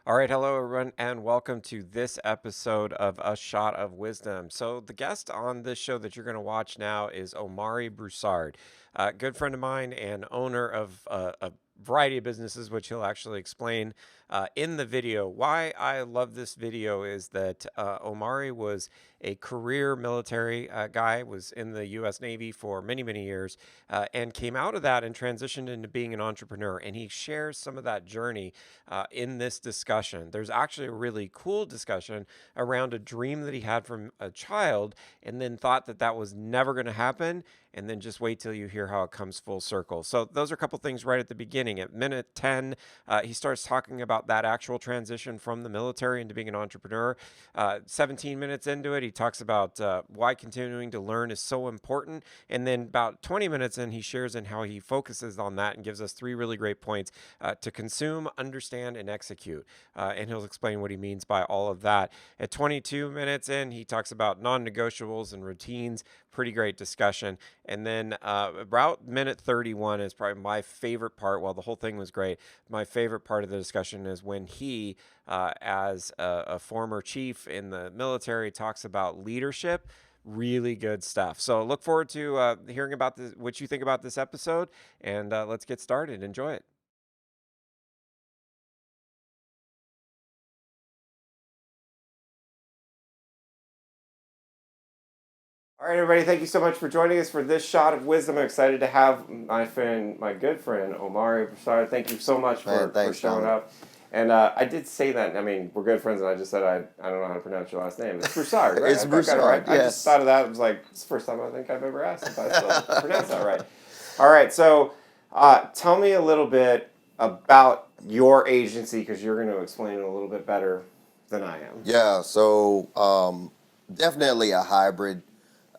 All right, hello everyone, and welcome to this episode of A Shot of Wisdom. So, the guest on this show that you're going to watch now is Omari Broussard, a good friend of mine and owner of a variety of businesses, which he'll actually explain in the video. Why I love this video is that Omari was a career military guy, was in the U.S. Navy for many, many years, and came out of that and transitioned into being an entrepreneur. And he shares some of that journey in this discussion. There's actually a really cool discussion around a dream that he had from a child and then thought that that was never going to happen. And then just wait till you hear how it comes full circle. So, those are a couple things right at the beginning. At minute 10, he starts talking about that actual transition from the military into being an entrepreneur. 17 minutes into it, he talks about why continuing to learn is so important. And then, about 20 minutes in, he shares in how he focuses on that and gives us three really great points to consume, understand, and execute. And he'll explain what he means by all of that. At 22 minutes in, he talks about non negotiables and routines. Pretty great discussion. And then about minute 31 is probably my favorite part. While the whole thing was great, my favorite part of the discussion is when he, as a former chief in the military, talks about leadership. Really good stuff. So look forward to hearing about this, what you think about this episode, and let's get started. Enjoy it. All right, everybody, thank you so much for joining us for this shot of wisdom. I'm excited to have my good friend, Omari Broussard. Thank you so much Man, for thanks, showing Dominic. up. And I did say that. I mean, we're good friends, and I just said I don't know how to pronounce your last name. It's Broussard, right? It's I got it right. Broussard, I just yes. thought of that. I was like, it's the first time I think I've ever asked if I still pronounce that right. All right, so tell me a little bit about your agency because you're going to explain it a little bit better than I am. Yeah, so definitely a hybrid.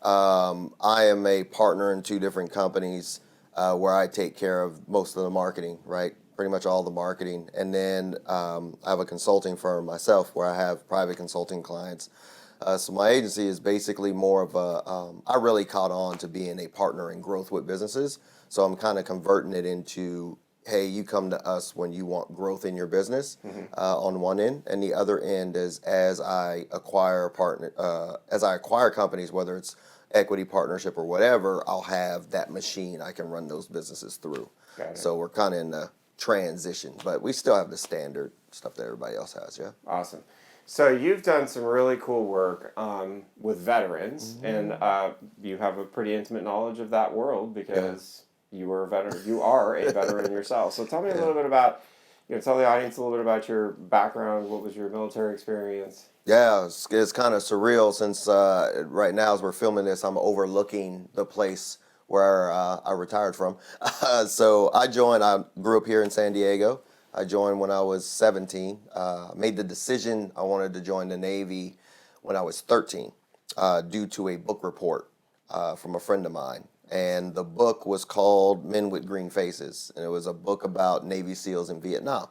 I am a partner in two different companies where I take care of most of the marketing, right? Pretty much all the marketing. And then I have a consulting firm myself where I have private consulting clients. So my agency is basically more of I really caught on to being a partner in growth with businesses. So I'm kind of converting it into, hey, you come to us when you want growth in your business on one end, and the other end is as I acquire companies, whether it's equity partnership or whatever, I'll have that machine I can run those businesses through. Got it. So we're kind of in the transition, but we still have the standard stuff that everybody else has. Yeah. Awesome. So you've done some really cool work with veterans, and you have a pretty intimate knowledge of that world because you were a veteran. You are a veteran yourself. So tell me a Yeah. little bit about, tell the audience a little bit about your background. What was your military experience? Yeah, it's kind of surreal since right now, as we're filming this, I'm overlooking the place where I retired from. I grew up here in San Diego. I joined when I was 17. Made the decision I wanted to join the Navy when I was 13 due to a book report from a friend of mine. And the book was called Men with Green Faces. And it was a book about Navy SEALs in Vietnam.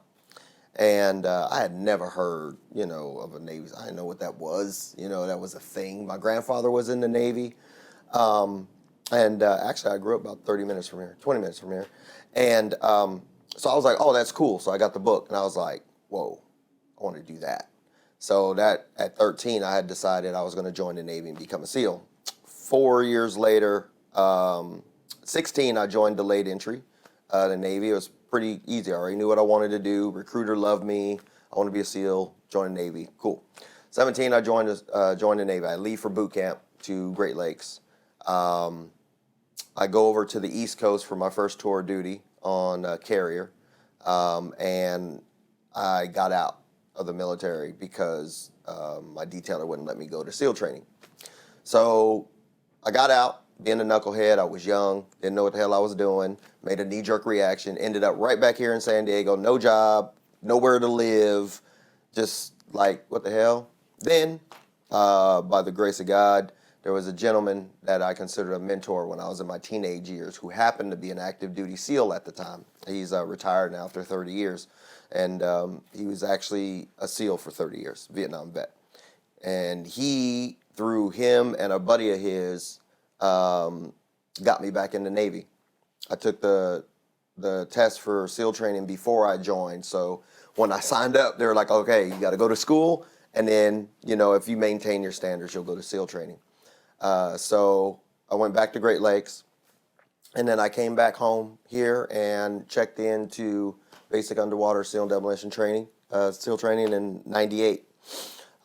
And I had never heard, of a Navy. I didn't know what that was. That was a thing. My grandfather was in the Navy. And actually, I grew up about 30 minutes from here, 20 minutes from here. And so I was like, oh, that's cool. So I got the book, and I was like, whoa, I want to do that. So that at 13, I had decided I was going to join the Navy and become a SEAL. 4 years later, 16, I joined delayed entry, the Navy. It was pretty easy. I already knew what I wanted to do. Recruiter loved me. I want to be a SEAL. Join the Navy. Cool. 17, I joined the Navy. I leave for boot camp to Great Lakes. I go over to the East Coast for my first tour of duty on carrier, and I got out of the military because my detailer wouldn't let me go to SEAL training. So I got out, being a knucklehead. I was young, didn't know what the hell I was doing, made a knee-jerk reaction, ended up right back here in San Diego, no job, nowhere to live, just like, what the hell? Then, by the grace of God, there was a gentleman that I considered a mentor when I was in my teenage years who happened to be an active duty SEAL at the time. He's retired now after 30 years. And he was actually a SEAL for 30 years, Vietnam vet. And he, through him and a buddy of his, got me back in the Navy. I took the test for SEAL training before I joined. So when I signed up, they were like, okay, you got to go to school, and then if you maintain your standards, you'll go to SEAL training. So I went back to Great Lakes, and then I came back home here and checked into basic underwater SEAL and demolition training, SEAL training in '98.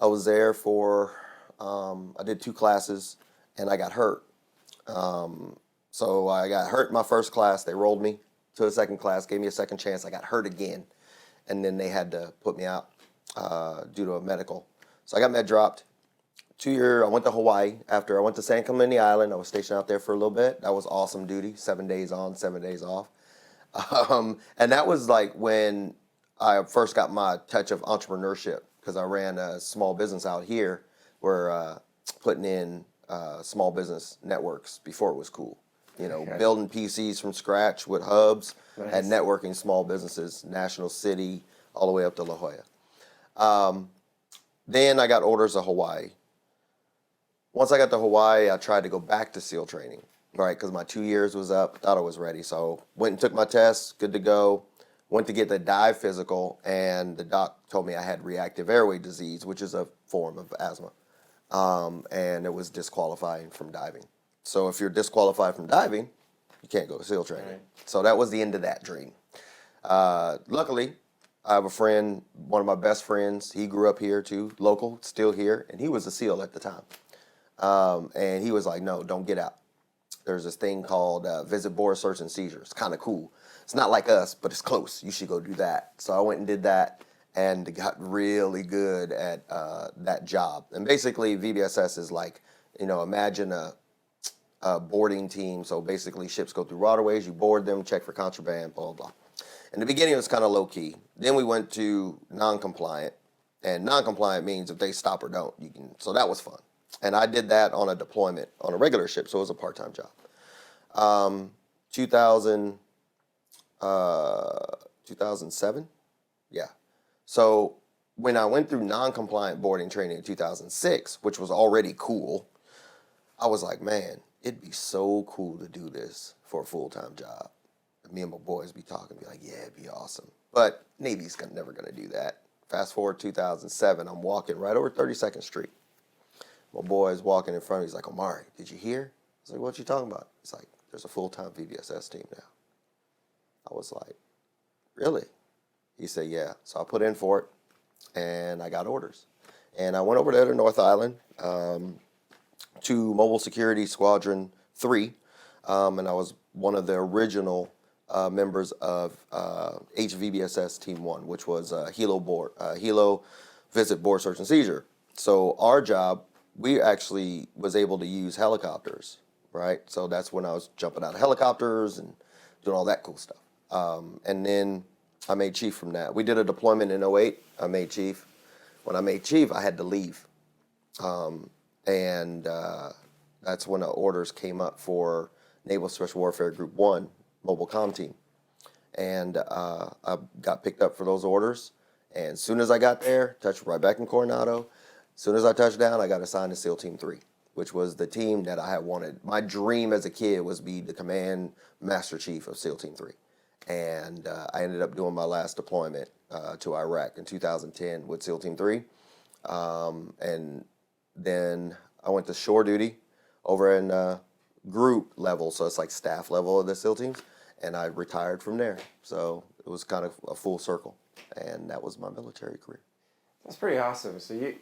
I was there for, I did 2 classes, and I got hurt. So I got hurt in my first class. They rolled me to a second class, gave me a second chance. I got hurt again, and then they had to put me out due to a medical. So I got med dropped. 2 year, I went to Hawaii after I went to San Clemente Island. I was stationed out there for a little bit. That was awesome duty, 7 days on, 7 days off. And that was like when I first got my touch of entrepreneurship, because I ran a small business out here where putting in small business networks before it was cool. Okay. Building PCs from scratch with hubs Nice. and networking small businesses, National City, all the way up to La Jolla. Then I got orders to Hawaii. Once I got to Hawaii, I tried to go back to SEAL training, right? Because my 2 years was up, thought I was ready. So went and took my tests, good to go. Went to get the dive physical, and the doc told me I had reactive airway disease, which is a form of asthma. And it was disqualifying from diving. So if you're disqualified from diving, you can't go to SEAL training. Right. So that was the end of that dream. Luckily, I have a friend, one of my best friends. He grew up here too, local, still here, and he was a SEAL at the time. And he was like, no, don't get out. There's this thing called visit board search and seizure. It's kind of cool. It's not like us, but it's close. You should go do that. So I went and did that and got really good at that job. And basically, VBSS is like, imagine a boarding team. So basically, ships go through waterways. You board them, check for contraband, blah, blah, blah. In the beginning, it was kind of low key. Then we went to non-compliant. And non-compliant means if they stop or don't, you can. So that was fun. And I did that on a deployment on a regular ship, so it was a part-time job. 2007, yeah. So when I went through non-compliant boarding training in 2006, which was already cool, I was like, man, it'd be so cool to do this for a full-time job. And me and my boys be talking, be like, yeah, it'd be awesome. But Navy's never gonna do that. Fast forward 2007, I'm walking right over 32nd Street. My boy's walking in front of me. He's like, Omari, did you hear? I was like, what you talking about? He's like, there's a full-time VBSS team now. I was like, really? He said, yeah. So I put in for it, and I got orders. And I went over there to North Island to Mobile Security Squadron 3, and I was one of the original members of HVBSS Team 1, which was Hilo Visit Board Search and Seizure. So our job, we actually was able to use helicopters, right? So that's when I was jumping out of helicopters and doing all that cool stuff. And then I made chief from that. We did a deployment in '08. I made chief. When I made chief, I had to leave. And that's when the orders came up for Naval Special Warfare Group 1, Mobile Comm Team. And I got picked up for those orders. And as soon as I got there, touched right back in Coronado. As soon as I touched down, I got assigned to SEAL Team 3, which was the team that I had wanted. My dream as a kid was be the command master chief of SEAL Team 3. And I ended up doing my last deployment to Iraq in 2010 with SEAL Team 3. And then I went to shore duty over in group level, so it's like staff level of the SEAL teams, and I retired from there. So it was kind of a full circle, and that was my military career. That's pretty awesome. So you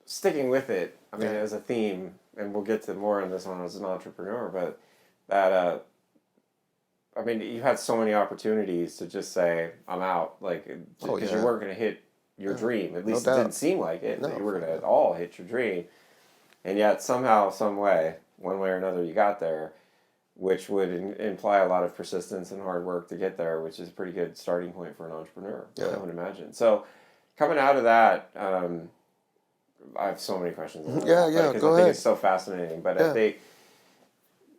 sticking with it, I mean, as a theme, and we'll get to more on this one as an entrepreneur, but that, I mean, you had so many opportunities to just say, I'm out, like, because you weren't going to hit your dream. At least it didn't seem like it, that you were going to at all hit your dream. And yet, somehow, some way, one way or another, you got there, which would imply a lot of persistence and hard work to get there, which is a pretty good starting point for an entrepreneur, I would imagine. So, coming out of that, I have so many questions. Go ahead. I think it's so fascinating. But I think,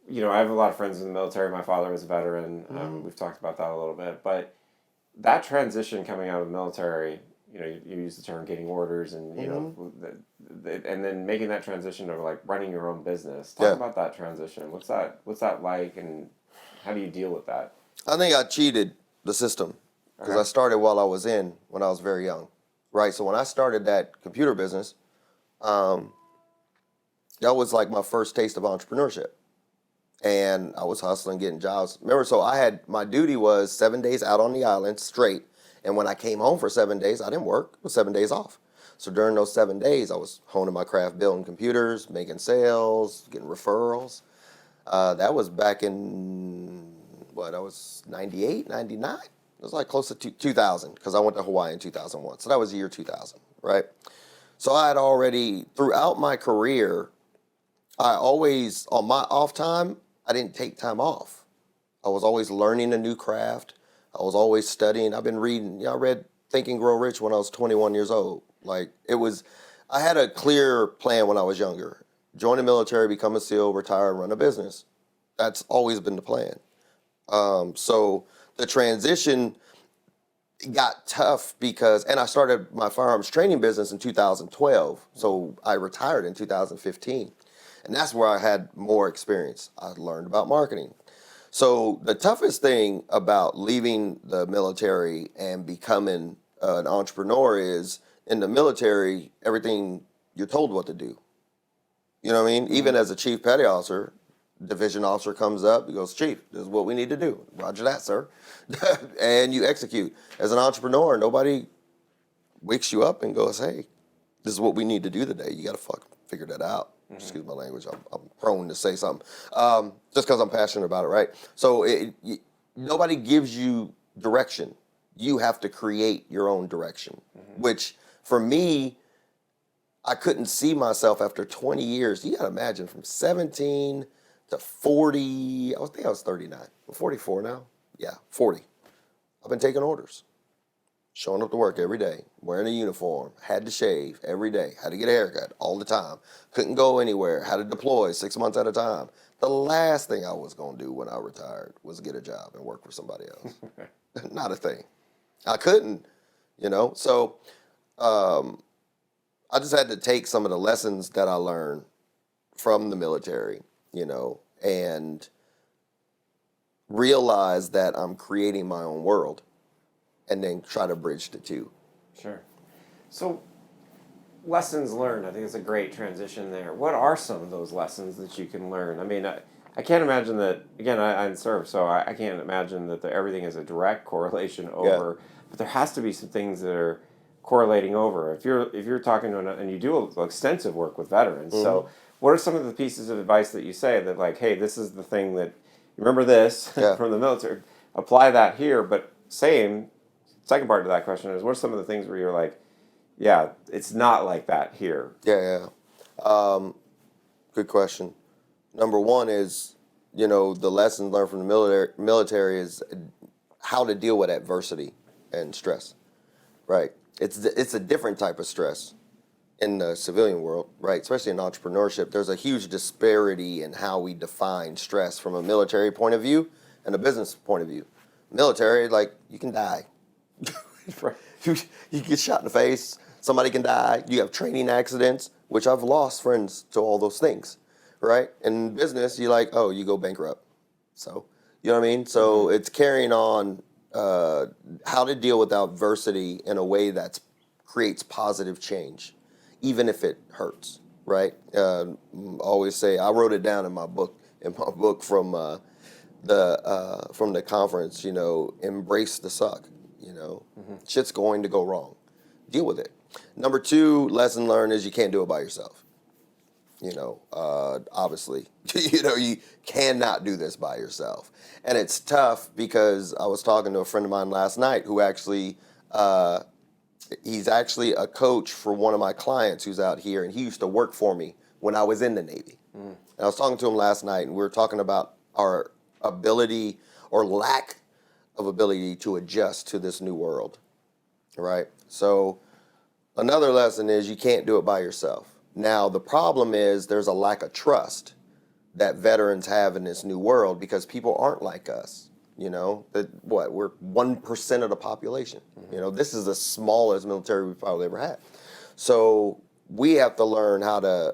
I have a lot of friends in the military. My father was a veteran. We've talked about that a little bit. But that transition coming out of the military, you use the term getting orders and, and then making that transition to like running your own business. Talk about that transition. What's that like, and how do you deal with that? I think I cheated the system because I started when I was very young, right? So when I started that computer business, that was like my first taste of entrepreneurship. And I was hustling, getting jobs. Remember, so my duty was 7 days out on the island straight. And when I came home for 7 days, I didn't work. It was 7 days off. So during those 7 days, I was honing my craft, building computers, making sales, getting referrals. That was back in, I was 98, 99? It was like close to 2000 because I went to Hawaii in 2001. So that was the year 2000, right? So I had already, throughout my career, I always, on my off time, I didn't take time off. I was always learning a new craft. I was always studying. I've been reading. I read Think and Grow Rich when I was 21 years old. I had a clear plan when I was younger. Join the military, become a SEAL, retire, and run a business. That's always been the plan. So the transition got tough and I started my firearms training business in 2012. So I retired in 2015. And that's where I had more experience. I learned about marketing. So the toughest thing about leaving the military and becoming an entrepreneur is in the military, everything you're told what to do. You know what I mean? Mm-hmm. Even as a chief petty officer, division officer comes up, he goes, Chief, this is what we need to do. Roger that, sir. And you execute. As an entrepreneur, nobody wakes you up and goes, hey, this is what we need to do today. You got to figure that out. Mm-hmm. Excuse my language. I'm prone to say something just because I'm passionate about it, right? So nobody gives you direction. You have to create your own direction, which for me, I couldn't see myself after 20 years. You got to imagine from 17 to 40. I think I was 39. I'm 44 now. Yeah, 40. I've been taking orders. Showing up to work every day, wearing a uniform, had to shave every day, had to get a haircut all the time, couldn't go anywhere, had to deploy 6 months at a time. The last thing I was going to do when I retired was get a job and work for somebody else. Not a thing. I couldn't, So I just had to take some of the lessons that I learned from the military, and realize that I'm creating my own world. And then try to bridge the two. Sure. So, lessons learned, I think it's a great transition there. What are some of those lessons that you can learn? I mean, I can't imagine that, again, I serve, so I can't imagine that everything is a direct correlation over, but there has to be some things that are correlating over. If you're talking to and you do extensive work with veterans, so what are some of the pieces of advice that you say that like, hey, this is the thing that, remember this from the military, apply that here, but second part to that question is, what are some of the things where you're like, yeah, it's not like that here? Yeah. Good question. Number one is, the lessons learned from the military is how to deal with adversity and stress, right? It's a different type of stress in the civilian world, right? Especially in entrepreneurship. There's a huge disparity in how we define stress from a military point of view and a business point of view. Military, you can die. You get shot in the face, somebody can die, you have training accidents, which I've lost friends to all those things, right? In business, you're like, oh, you go bankrupt. So, you know what I mean? So it's carrying on how to deal with adversity in a way that creates positive change, even if it hurts, right? Always say, I wrote it down in my book from the conference, embrace the suck. Shit's going to go wrong. Deal with it. Number two, lesson learned is you can't do it by yourself. Obviously, you cannot do this by yourself. And it's tough because I was talking to a friend of mine last night who actually, he's actually a coach for one of my clients who's out here, and he used to work for me when I was in the Navy. And I was talking to him last night, and we were talking about our ability or lack of ability to adjust to this new world, right? So another lesson is you can't do it by yourself. Now, the problem is there's a lack of trust that veterans have in this new world because people aren't like us, we're 1% of the population. This is the smallest military we've probably ever had. So we have to learn how to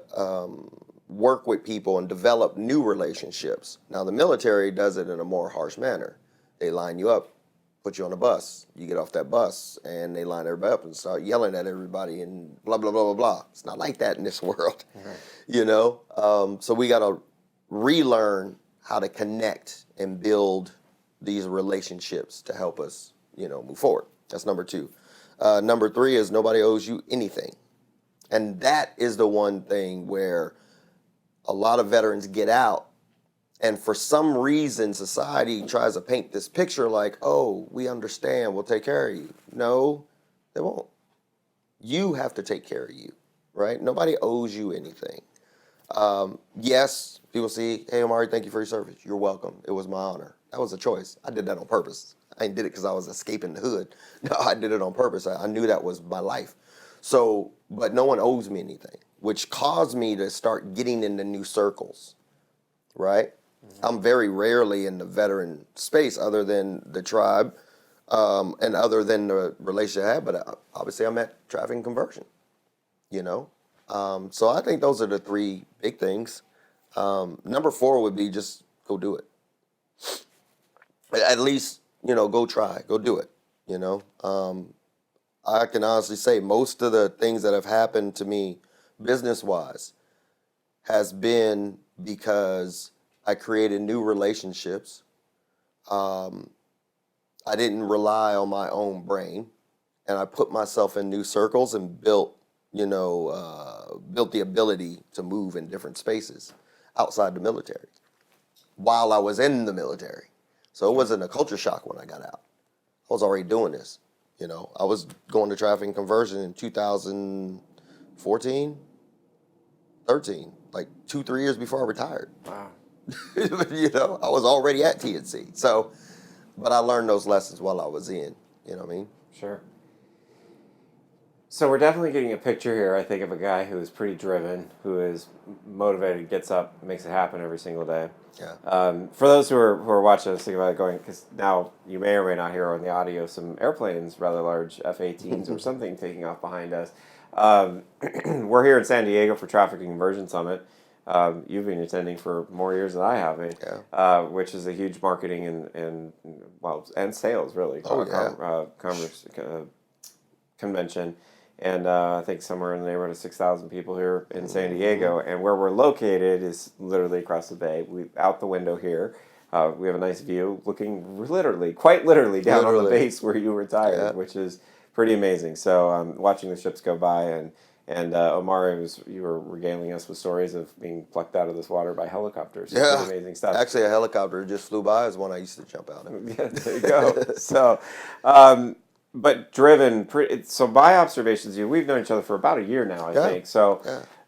work with people and develop new relationships. Now, the military does it in a more harsh manner. They line you up put you on a bus. You get off that bus, and they line everybody up and start yelling at everybody and blah, blah, blah, blah, blah. It's not like that in this world, you know? So we got to relearn how to connect and build these relationships to help us, move forward. That's number 2. Number 3 is nobody owes you anything. And that is the one thing where a lot of veterans get out, and for some reason society tries to paint this picture like, oh, we understand, we'll take care of you. No, they won't. You have to take care of you, right? Nobody owes you anything. Yes, people say, hey, Omari, thank you for your service. You're welcome. It was my honor. That was a choice. I did that on purpose. I didn't did it because I was escaping the hood. No, I did it on purpose. I knew that was my life. So, but no one owes me anything, which caused me to start getting into new circles, right? I'm very rarely in the veteran space other than the tribe and other than the relationship I had, but obviously I'm at traffic and conversion, So I think those are the 3 big things. Number 4 would be just go do it. At least, go try, go do it, I can honestly say most of the things that have happened to me business-wise has been because I created new relationships. I didn't rely on my own brain, and I put myself in new circles and built the ability to move in different spaces outside the military while I was in the military. So it wasn't a culture shock when I got out. I was already doing this. I was going to traffic and conversion in 2014, 13, like 2-3 years before I retired. Wow. I was already at TNC. So, but I learned those lessons while I was in, you know what I mean? Sure. So we're definitely getting a picture here, I think, of a guy who is pretty driven, who is motivated, gets up, makes it happen every single day. Yeah. For those who are watching us, think about it going, because now you may or may not hear on the audio some airplanes, rather large F-18s or something taking off behind us. We're here in San Diego for Traffic and Conversion Summit. You've been attending for more years than I have, which is a huge marketing and sales, really, commerce convention. And I think somewhere in the neighborhood of 6,000 people here in San Diego. And where we're located is literally across the bay. Out the window here, we have a nice view looking quite literally down on the base where you retired, which is pretty amazing. So watching the ships go by and Omari, you were regaling us with stories of being plucked out of this water by helicopters. Yeah. Pretty amazing stuff. Actually, a helicopter just flew by is one I used to jump out of. Yeah, there you go. So, but driven. So my observations of you, we've known each other for about a year now, I think. So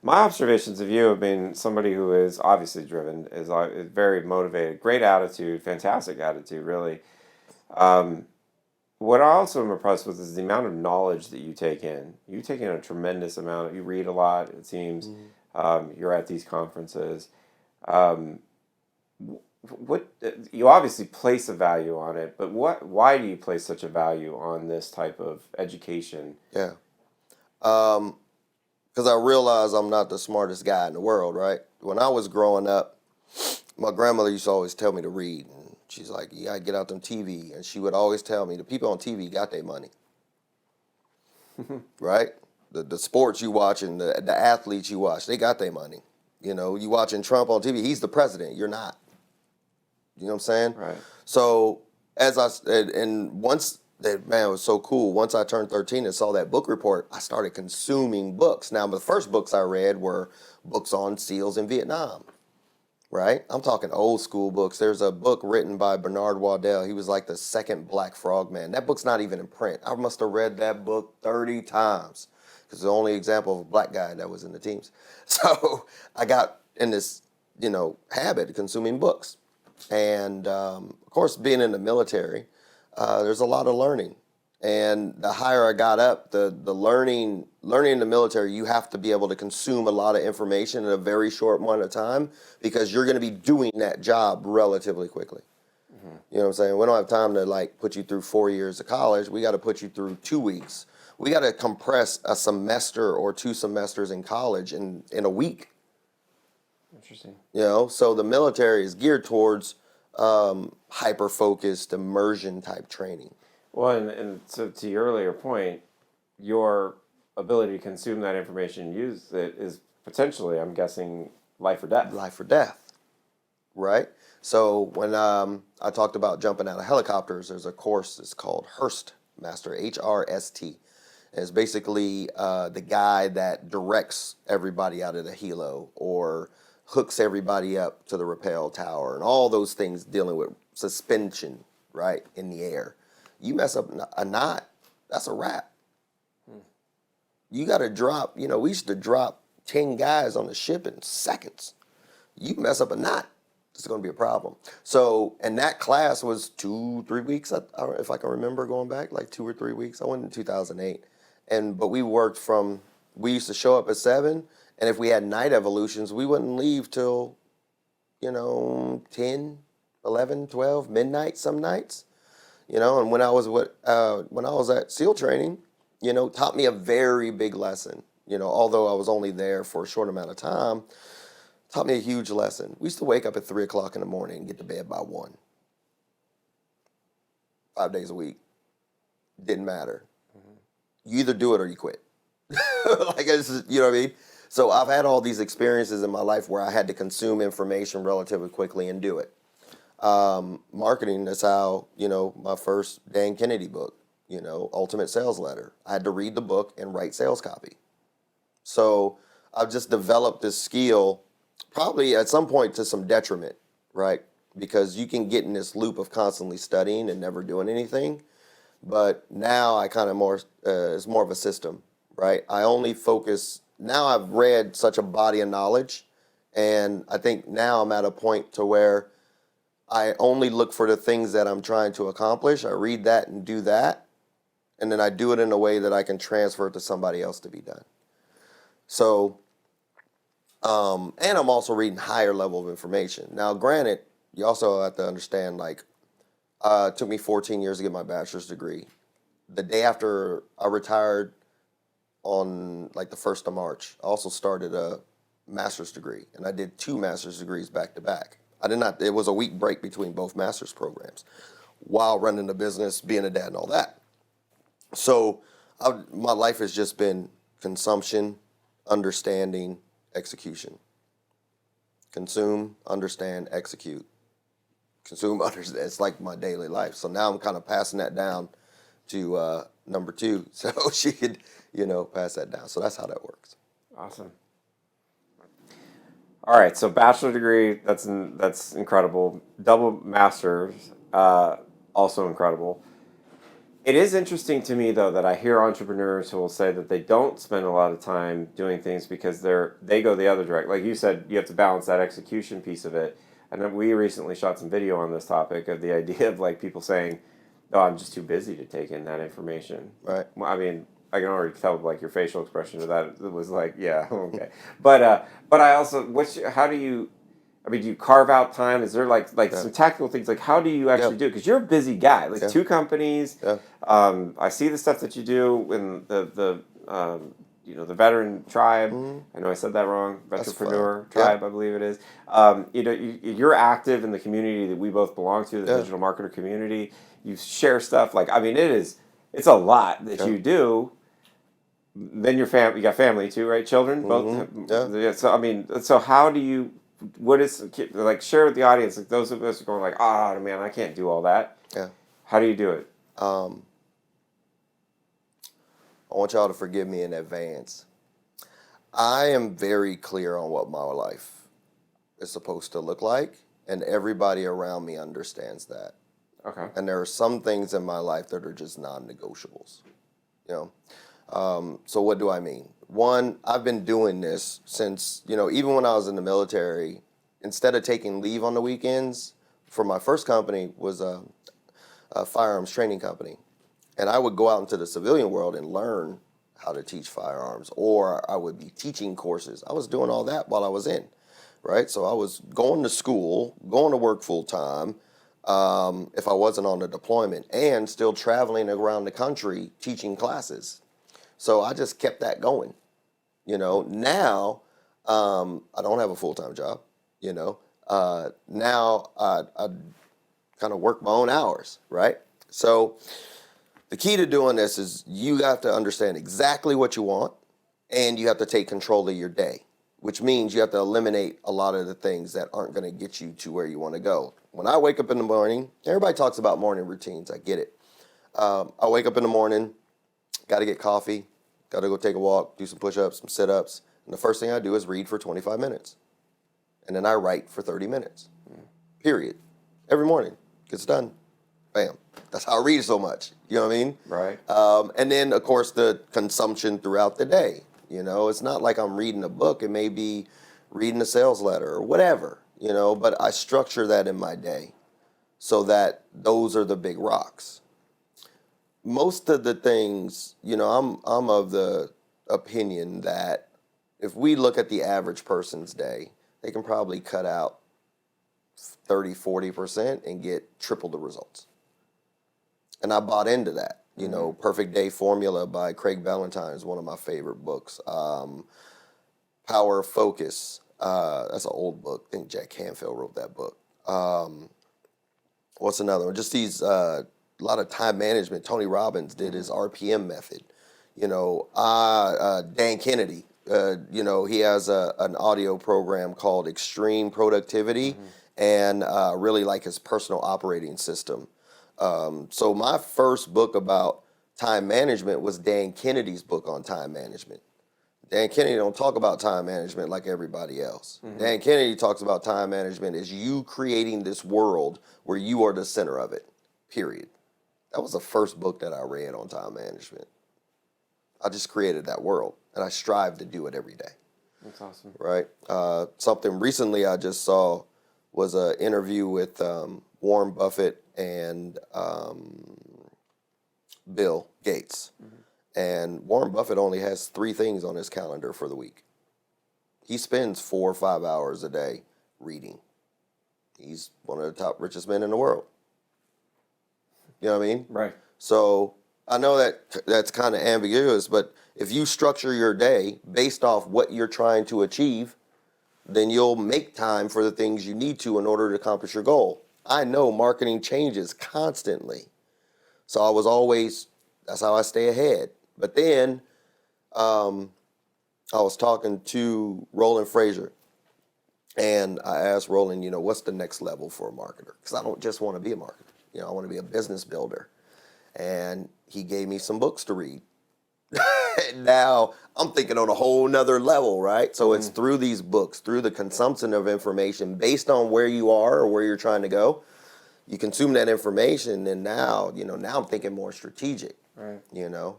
my observations of you have been somebody who is obviously driven, is very motivated, great attitude, fantastic attitude, really. What I also am impressed with is the amount of knowledge that you take in. You take in a tremendous amount. You read a lot, it seems. You're at these conferences. What you obviously place a value on it, but why do you place such a value on this type of education? Yeah. Because I realize I'm not the smartest guy in the world, right? When I was growing up, my grandmother used to always tell me to read. And she's like, you gotta get out them TV. And she would always tell me, the people on TV got their money. Right? The sports you watch and the athletes you watch, they got their money. You watching Trump on TV, he's the president, you're not. You know what I'm saying? Right. So once that, man, it was so cool. Once I turned 13 and saw that book report, I started consuming books. Now, the first books I read were books on SEALs in Vietnam, right? I'm talking old school books. There's a book written by Bernard Waddell. He was like the second Black Frogman. That book's not even in print. I must have read that book 30 times because it's the only example of a black guy that was in the teams. So I got in this, habit of consuming books. And, of course, being in the military, there's a lot of learning. And the higher I got up, the learning in the military, you have to be able to consume a lot of information in a very short amount of time because you're going to be doing that job relatively quickly. Mm-hmm. You know what I'm saying? We don't have time to put you through 4 years of college. We got to put you through 2 weeks. We got to compress a semester or 2 semesters in college in a week. Interesting. So the military is geared towards hyper-focused immersion type training. Well, and so to your earlier point, your ability to consume that information and use it is potentially, I'm guessing, life or death. Life or death, right? So when I talked about jumping out of helicopters, there's a course. It's called Hurst Master, HRST. And it's basically the guy that directs everybody out of the helo or hooks everybody up to the rappel tower and all those things dealing with suspension, right, in the air. You mess up a knot, that's a wrap. You got to drop, we used to drop 10 guys on the ship in seconds. You mess up a knot, it's going to be a problem. So, and that class was 2, 3 weeks, if I can remember going back, like 2 or 3 weeks. I went in 2008. But we used to show up at 7, and if we had night evolutions, we wouldn't leave till, 10, 11, 12, midnight some nights. And when I was at SEAL training, taught me a very big lesson. Although I was only there for a short amount of time, taught me a huge lesson. We used to wake up at 3 o'clock in the morning and get to bed by 1, 5 days a week. Didn't matter. You either do it or you quit. You know what I mean? So I've had all these experiences in my life where I had to consume information relatively quickly and do it. Marketing, that's how, my first Dan Kennedy book, Ultimate Sales Letter. I had to read the book and write sales copy. So I've just developed this skill, probably at some point to some detriment, right? Because you can get in this loop of constantly studying and never doing anything. But now I kind of it's more of a system, right? I only focus, now I've read such a body of knowledge, and I think now I'm at a point to where I only look for the things that I'm trying to accomplish. I read that and do that, and then I do it in a way that I can transfer it to somebody else to be done. So, and I'm also reading higher level of information. Now, granted, you also have to understand, it took me 14 years to get my bachelor's degree. The day after I retired on the 1st of March, I also started a master's degree, and I did 2 master's degrees back to back. It was a week break between both master's programs while running the business, being a dad and all that. So my life has just been consumption, understanding, execution. Consume, understand, execute. Consume, understand. It's like my daily life. So now I'm kind of passing that down to number 2, so she could, pass that down. So that's how that works. Awesome. All right, so bachelor degree, that's incredible. Double master's, also incredible. It is interesting to me though that I hear entrepreneurs who will say that they don't spend a lot of time doing things because they go the other direction. Like you said, you have to balance that execution piece of it. And then we recently shot some video on this topic of the idea of people saying, "Oh, I'm just too busy to take in that information." Right. Well, I mean, I can already tell your facial expression of that. It was yeah, okay. But I also, how do you? I mean, do you carve out time? Is there some tactical things? How do you actually do it? Because you're a busy guy. 2 companies. Yeah. I see the stuff that you do in the the veteran tribe. I know I said that wrong. Entrepreneur tribe, I believe it is. You're active in the community that we both belong to, the digital marketer community. You share stuff. It's a lot that you do. Then you got family too, right? Children, both. Yeah. So how do you? What is share with the audience? Those of us are going oh man, I can't do all that. Yeah. How do you do it? I want y'all to forgive me in advance. I am very clear on what my life is supposed to look like, and everybody around me understands that. Okay. And there are some things in my life that are just non-negotiables. So what do I mean? One, I've been doing this since, even when I was in the military, instead of taking leave on the weekends, for my first company was a firearms training company. And I would go out into the civilian world and learn how to teach firearms, or I would be teaching courses. I was doing all that while I was in, right? So I was going to school, going to work full time, if I wasn't on the deployment, and still traveling around the country teaching classes. So I just kept that going. Now I don't have a full-time job. Now I kind of work my own hours, right? So The key to doing this is you have to understand exactly what you want, and you have to take control of your day, which means you have to eliminate a lot of the things that aren't going to get you to where you want to go. When I wake up in the morning, everybody talks about morning routines. I get it. I wake up in the morning, got to get coffee, got to go take a walk, do some push-ups, some sit-ups, and the first thing I do is read for 25 minutes. And then I write for 30 minutes, period. Every morning, gets done. Bam. That's how I read so much. You know what I mean? Right. And then, of course, the consumption throughout the day. You know, it's not like I'm reading a book. It may be reading a sales letter or whatever, you know, but I structure that in my day so that those are the big rocks. Most of the things, you know, I'm of the opinion that if we look at the average person's day, they can probably cut out 30-40% and get triple the results. And I bought into that. You know, Perfect Day Formula by Craig Ballantyne is one of my favorite books. Power of Focus, that's an old book. I think Jack Canfield wrote that book. What's another one? Just these, a lot of time management. Tony Robbins did his RPM method. You know, Dan Kennedy, you know, he has an audio program called Extreme Productivity, and really like his personal operating system. So my first book about time management was Dan Kennedy's book on time management. Dan Kennedy don't talk about time management like everybody else. Dan Kennedy talks about time management as you creating this world where you are the center of it, period. That was the first book that I read on time management. I just created that world, and I strive to do it every day. That's awesome. Right? Something recently I just saw was an interview with Warren Buffett and Bill Gates. And Warren Buffett only has 3 things on his calendar for the week. He spends 4 or 5 hours a day reading. He's one of the top richest men in the world. You know what I mean? Right. So I know that that's kind of ambiguous, but if you structure your day based off what you're trying to achieve, then you'll make time for the things you need to in order to accomplish your goal. I know marketing changes constantly. So I was always, that's how I stay ahead. But then I was talking to Roland Frazier, and I asked Roland, you know, what's the next level for a marketer? Because I don't just want to be a marketer. You know, I want to be a business builder. And he gave me some books to read. And now I'm thinking on a whole nother level, right? So it's through these books, through the consumption of information based on where you are or where you're trying to go. You consume that information, and now, you know, now I'm thinking more strategic, Right. you know.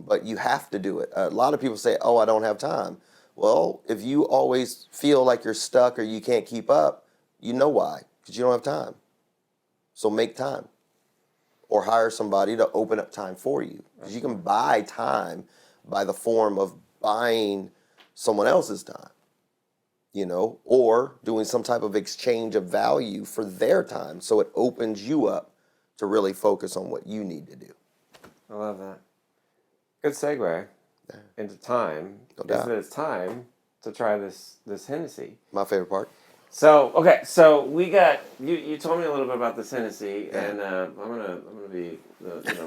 But you have to do it. A lot of people say, oh, I don't have time. Well, if you always feel like you're stuck or you can't keep up, you know why? Because you don't have time. So make time. Or hire somebody to open up time for you. Because you can buy time by the form of buying someone else's time, you know, or doing some type of exchange of value for their time. So it opens you up to really focus on what you need to do. I love that. Good segue into time. No Is doubt. that it's time to try this Hennessy. My favorite part. So okay, so we got you told me a little bit about this Hennessy, and I'm gonna be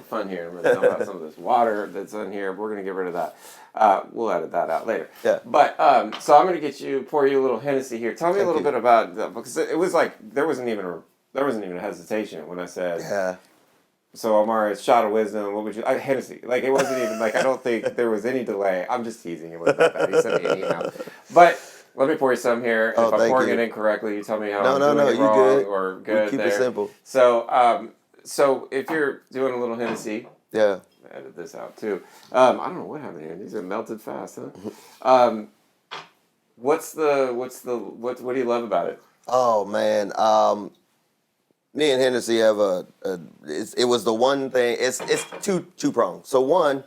fun here. I'm gonna talk about some of this water that's in here. We're gonna get rid of that. We'll edit that out later. Yeah. But so I'm gonna pour you a little Hennessy here. Tell me a little bit about because it was like there wasn't even a hesitation when I said. Yeah. So Omaris, shot of wisdom. What would you? Hennessy. Like it wasn't even like I don't think there was any delay. I'm just teasing him about that. He sent me an email, but. Let me pour you some here. Oh, if I'm pouring you. it incorrectly, you tell me how No, I'm no, doing no, it you wrong good. or good. Keep there. it simple. So, so if you're doing a little Hennessy, Yeah. edit this out too. I don't know what happened here. These are melted fast, huh? What do you love about it? Oh man. Me and Hennessy have it was the one thing. It's two pronged. So one,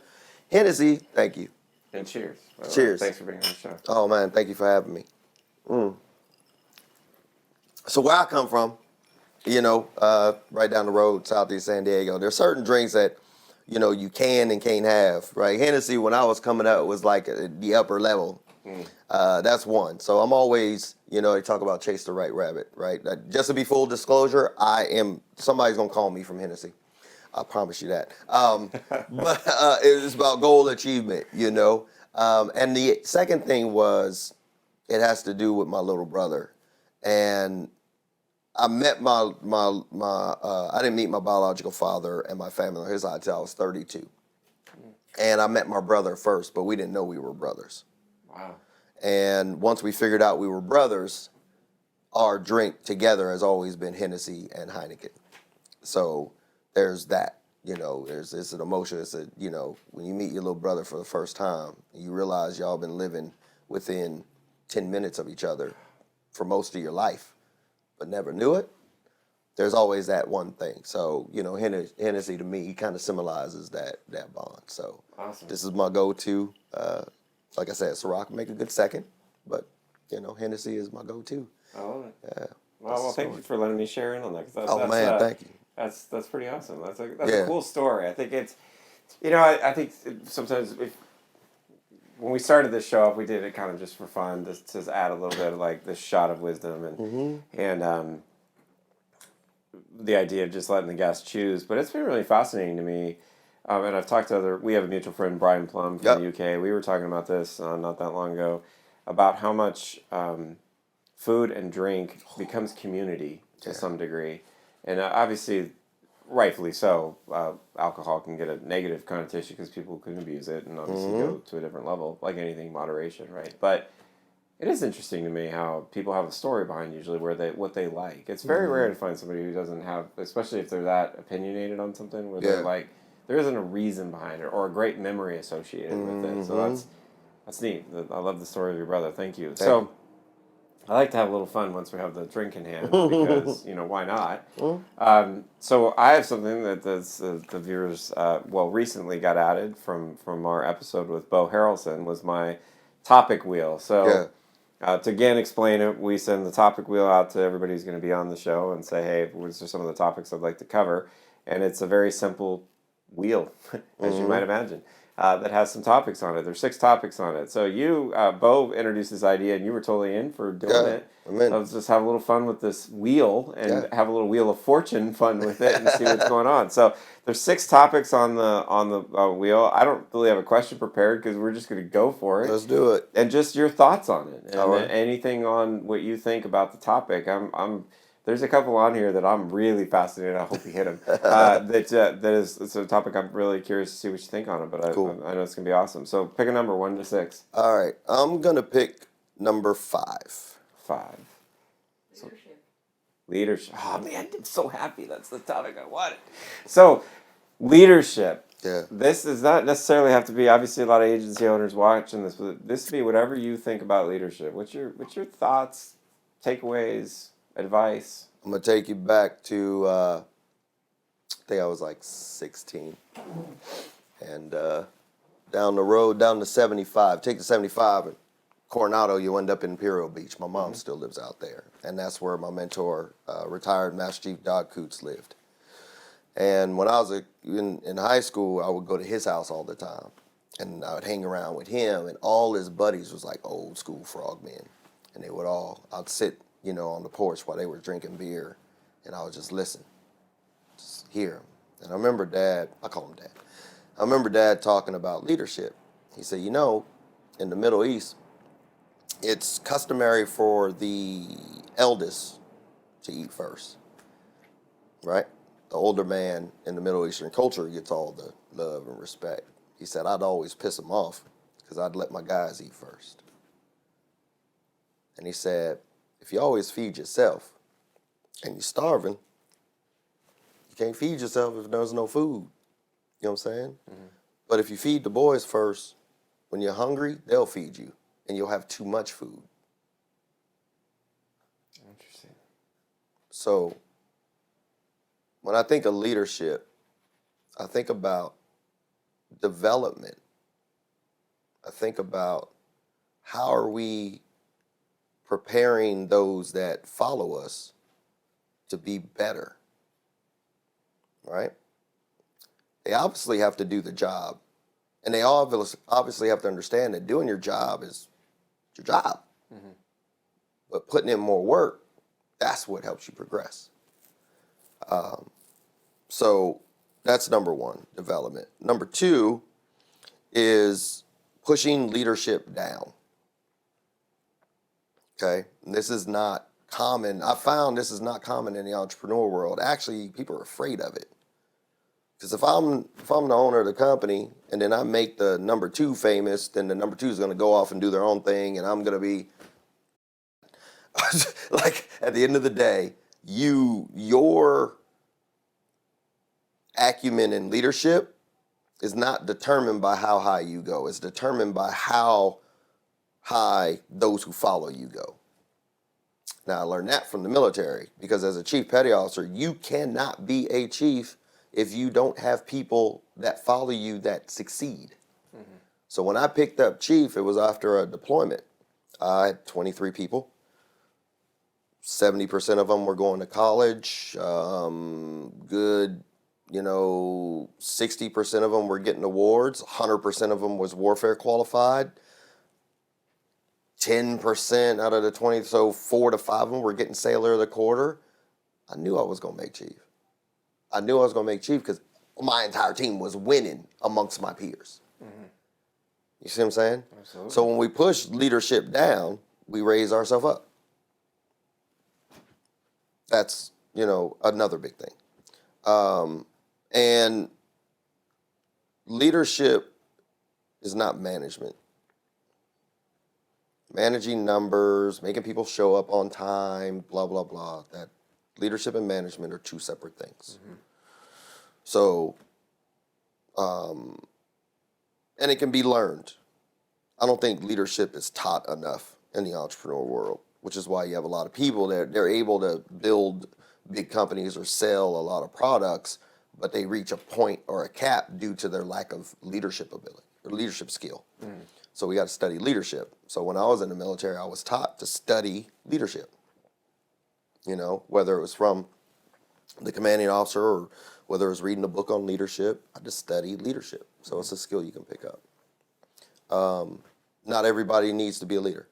Hennessy. Thank you. And cheers. Cheers. Thanks for being on the show. Oh man, thank you for having me. So where I come from, you know, right down the road, southeast San Diego, there's certain drinks that, you know, you can and can't have, right? Hennessy, when I was coming up, was like the upper level. That's one. So I'm always, you know, they talk about chase the right rabbit, right? Just to be full disclosure, somebody's gonna call me from Hennessy. I promise you that. But it was about goal achievement, you know. And the second thing was it has to do with my little brother, and I met I didn't meet my biological father and my family on his side until I was 32. And I met my brother first, but we didn't know we were brothers. Wow. And once we figured out we were brothers, our drink together has always been Hennessy and Heineken. So there's that, you know, it's an emotion. It's when you meet your little brother for the first time, you realize y'all been living within 10 minutes of each other for most of your life, but never knew it. There's always that one thing. So, Hennessy to me kind of symbolizes that bond. So Awesome. This is my go-to. Like I said, Ciroc make a good second, but, Hennessy is my go-to. I love it. Yeah. Well, thank you for letting me share in on that. Thank you. That's pretty awesome. That's a cool story. I think it's, I think sometimes when we started this show off, we did it kind of just for fun, just to add a little bit of like this shot of wisdom and the idea of just letting the guests choose. But it's been really fascinating to me. And I've talked to we have a mutual friend, Brian Plum from the UK. We were talking about this not that long ago, about how much food and drink becomes community to some degree. And obviously, rightfully so, alcohol can get a negative connotation because people can abuse it and obviously go to a different level, like anything, moderation, right? But it is interesting to me how people have a story behind usually what they like. It's very rare to find somebody who doesn't have, especially if they're that opinionated on something, where they're like, there isn't a reason behind it or a great memory associated with it. So that's neat. I love the story of your brother. Thank you. So I like to have a little fun once we have the drink in hand because, why not? So I have something that the viewers, recently got added from our episode with Bo Harrelson, was my topic wheel. So to again explain it, we send the topic wheel out to everybody who's going to be on the show and say, hey, these are some of the topics I'd like to cover. And it's a very simple wheel, as you might imagine, that has some topics on it. There's 6 topics on it. So you, Bo, introduced this idea, and you were totally in for doing it. Let's just have a little fun with this wheel and have a little Wheel of Fortune fun with it and see what's going on. So there's 6 topics on the wheel. I don't really have a question prepared because we're just going to go for it. Let's do it. And just your thoughts on it, and anything on what you think about the topic. There's a couple on here that I'm really fascinated. I hope you hit them. It's a topic I'm really curious to see what you think on it. But Cool. I know it's gonna be awesome. So pick a number 1 to 6. All right. I'm going to pick number 5. 5. Leadership. Leadership. Oh man, I'm so happy. That's the topic I wanted. So, leadership. Yeah. This does not necessarily have to be. Obviously, a lot of agency owners watching this. But this could be whatever you think about leadership. What's your thoughts, takeaways, advice? I'm going to take you back to, I think I was like 16. And down the road, down to 75. Take the 75 and Coronado, you end up in Imperial Beach. My mom still lives out there. And that's where my mentor, retired Master Chief Doc Coots, lived. And when I was in high school, I would go to his house all the time. And I would hang around with him. And all his buddies was like old school frogmen. And I'd sit, on the porch while they were drinking beer. And I would just listen, just hear him. And I remember Dad, I call him Dad. I remember Dad talking about leadership. He said, in the Middle East, it's customary for the eldest to eat first, right? The older man in the Middle Eastern culture gets all the love and respect. He said, I'd always piss him off because I'd let my guys eat first. And he said, if you always feed yourself and you're starving, you can't feed yourself if there's no food. You know what I'm saying? Mm-hmm. But if you feed the boys first, when you're hungry, they'll feed you. And you'll have too much food. Interesting. So, when I think of leadership, I think about development. I think about how are we preparing those that follow us to be better, right? They obviously have to do the job. And they obviously have to understand that doing your job is your job. Mm-hmm. But putting in more work, that's what helps you progress. So That's number one, development. Number two is pushing leadership down. Okay, and this is not common. I found this is not common in the entrepreneur world. Actually, people are afraid of it. Because if I'm the owner of the company and then I make the number two famous, then the number two is going to go off and do their own thing, and I'm going to be like, at the end of the day, your acumen in leadership is not determined by how high you go. It's determined by how high those who follow you go. Now, I learned that from the military, because as a chief petty officer, you cannot be a chief if you don't have people that follow you that succeed. So when I picked up chief, it was after a deployment. I had 23 people. 70% of them were going to college. Good, 60% of them were getting awards. 100% of them was warfare qualified. 10% out of the 20, so 4 to 5 of them were getting Sailor of the Quarter. I knew I was going to make chief. I knew I was going to make chief because my entire team was winning amongst my peers. You see what I'm saying? Absolutely. So when we push leadership down, we raise ourselves up. That's, another big thing. And leadership is not management. Managing numbers, making people show up on time, blah, blah, blah. That leadership and management are two separate things. So, and it can be learned. I don't think leadership is taught enough in the entrepreneur world, which is why you have a lot of people that they're able to build big companies or sell a lot of products, but they reach a point or a cap due to their lack of leadership ability or leadership skill. So we got to study leadership. So when I was in the military, I was taught to study leadership. Whether it was from the commanding officer or whether it was reading a book on leadership, I just studied leadership. So it's a skill you can pick up. Not everybody needs to be a leader.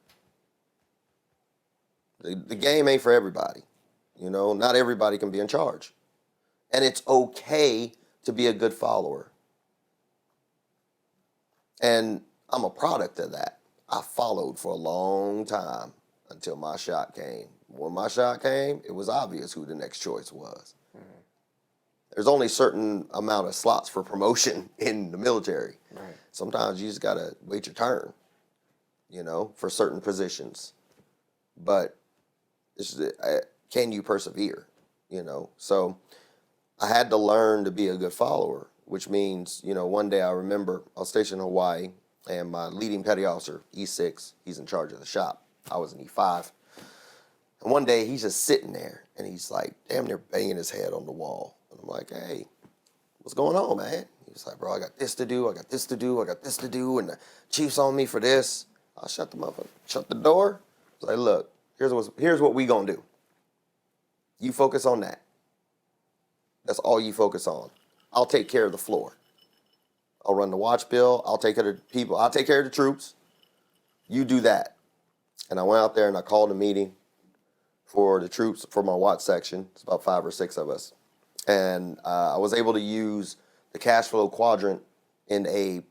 The game ain't for everybody. Not everybody can be in charge. And it's okay to be a good follower. And I'm a product of that. I followed for a long time until my shot came. When my shot came, it was obvious who the next choice was. There's only a certain amount of slots for promotion in the military. Right. Sometimes you just got to wait your turn, for certain positions. But can you persevere, So I had to learn to be a good follower, which means, one day I remember I was stationed in Hawaii, and my leading petty officer, E6, he's in charge of the shop. I was in E5. And one day he's just sitting there, and he's like damn near banging his head on the wall. And I'm like, hey, what's going on, man? He's like, bro, I got this to do, I got this to do, I got this to do, and the chief's on me for this. I shut the door. I was like, look, here's what we gonna do. You focus on that. That's all you focus on. I'll take care of the floor. I'll run the watch bill. I'll take care of the people. I'll take care of the troops. You do that. And I went out there and I called a meeting for the troops for my watch section. It's about 5 or 6 of us. And I was able to use the cash flow quadrant in a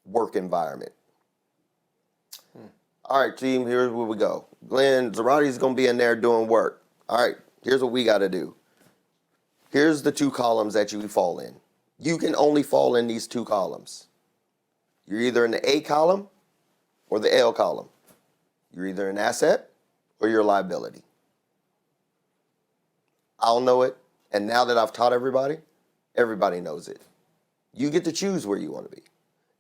work environment. All right, team, here's where we go. Glenn Zarati's going to be in there doing work. All right, here's what we got to do. Here's the 2 columns that you fall in. You can only fall in these 2 columns. You're either in the A column or the L column. You're either an asset or you're a liability. I'll know it, and now that I've taught everybody knows it. You get to choose where you want to be.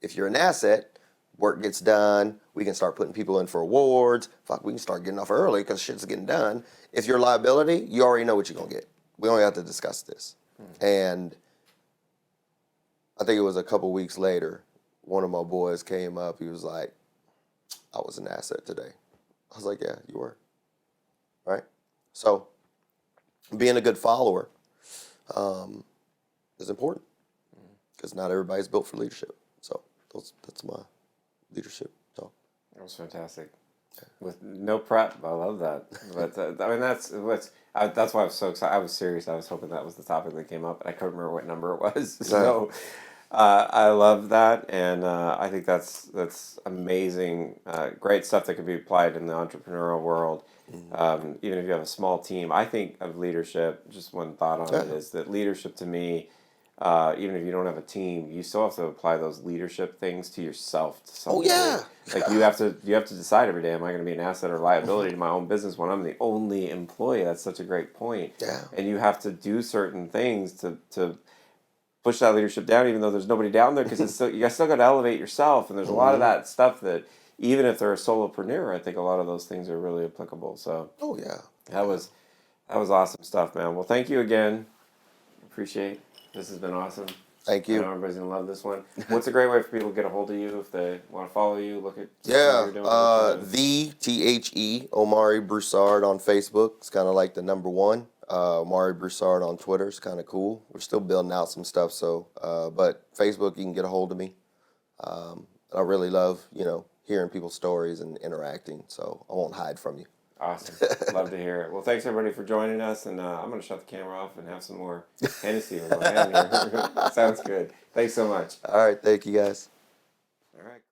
If you're an asset, work gets done. We can start putting people in for awards. We can start getting off early because shit's getting done. If you're a liability, you already know what you're going to get. We only have to discuss this. And I think it was a couple weeks later, one of my boys came up. He was like, I was an asset today. I was like, yeah, you were. Right? So being a good follower is important because not everybody's built for leadership. So that's my leadership talk. That was fantastic. with no prep. I love that. But I mean, that's why I was so excited. I was serious. I was hoping that was the topic that came up, and I couldn't remember what number it was. No. So I love that, and I think that's amazing. Great stuff that could be applied in the entrepreneurial world. Even if you have a small team, I think of leadership. Just one thought on it Yeah. is that leadership to me, even if you don't have a team, you still have to apply those leadership things to yourself to Oh some degree. yeah. Like you have to decide every day, am I going to be an asset or liability to my own business when I'm the only employee? That's such a great point. Yeah. And you have to do certain things to push that leadership down, even though there's nobody down there, because it's still you still got to elevate yourself. And there's a lot of Hmm. that stuff that even if they're a solopreneur, I think a lot of those things are really applicable. So Oh yeah. that was that was awesome stuff, man. Well, thank you again. Appreciate. This has been awesome. Thank I you. know everybody's gonna love this one. What's a great way for people to get a hold of you if they want to follow you, look at some things Yeah. you're doing, what you're doing? The Omari Broussard on Facebook. It's kind of like the number one. Omari Broussard on Twitter is kind of cool. We're still building out some stuff, so but Facebook you can get a hold of me. I really love hearing people's stories and interacting, so I won't hide from you. Awesome. Love to hear it. Well, thanks everybody for joining us, and I'm going to shut the camera off and have some more Hennessy with my hand here. Sounds good. Thanks so much. All right, thank you guys. All right.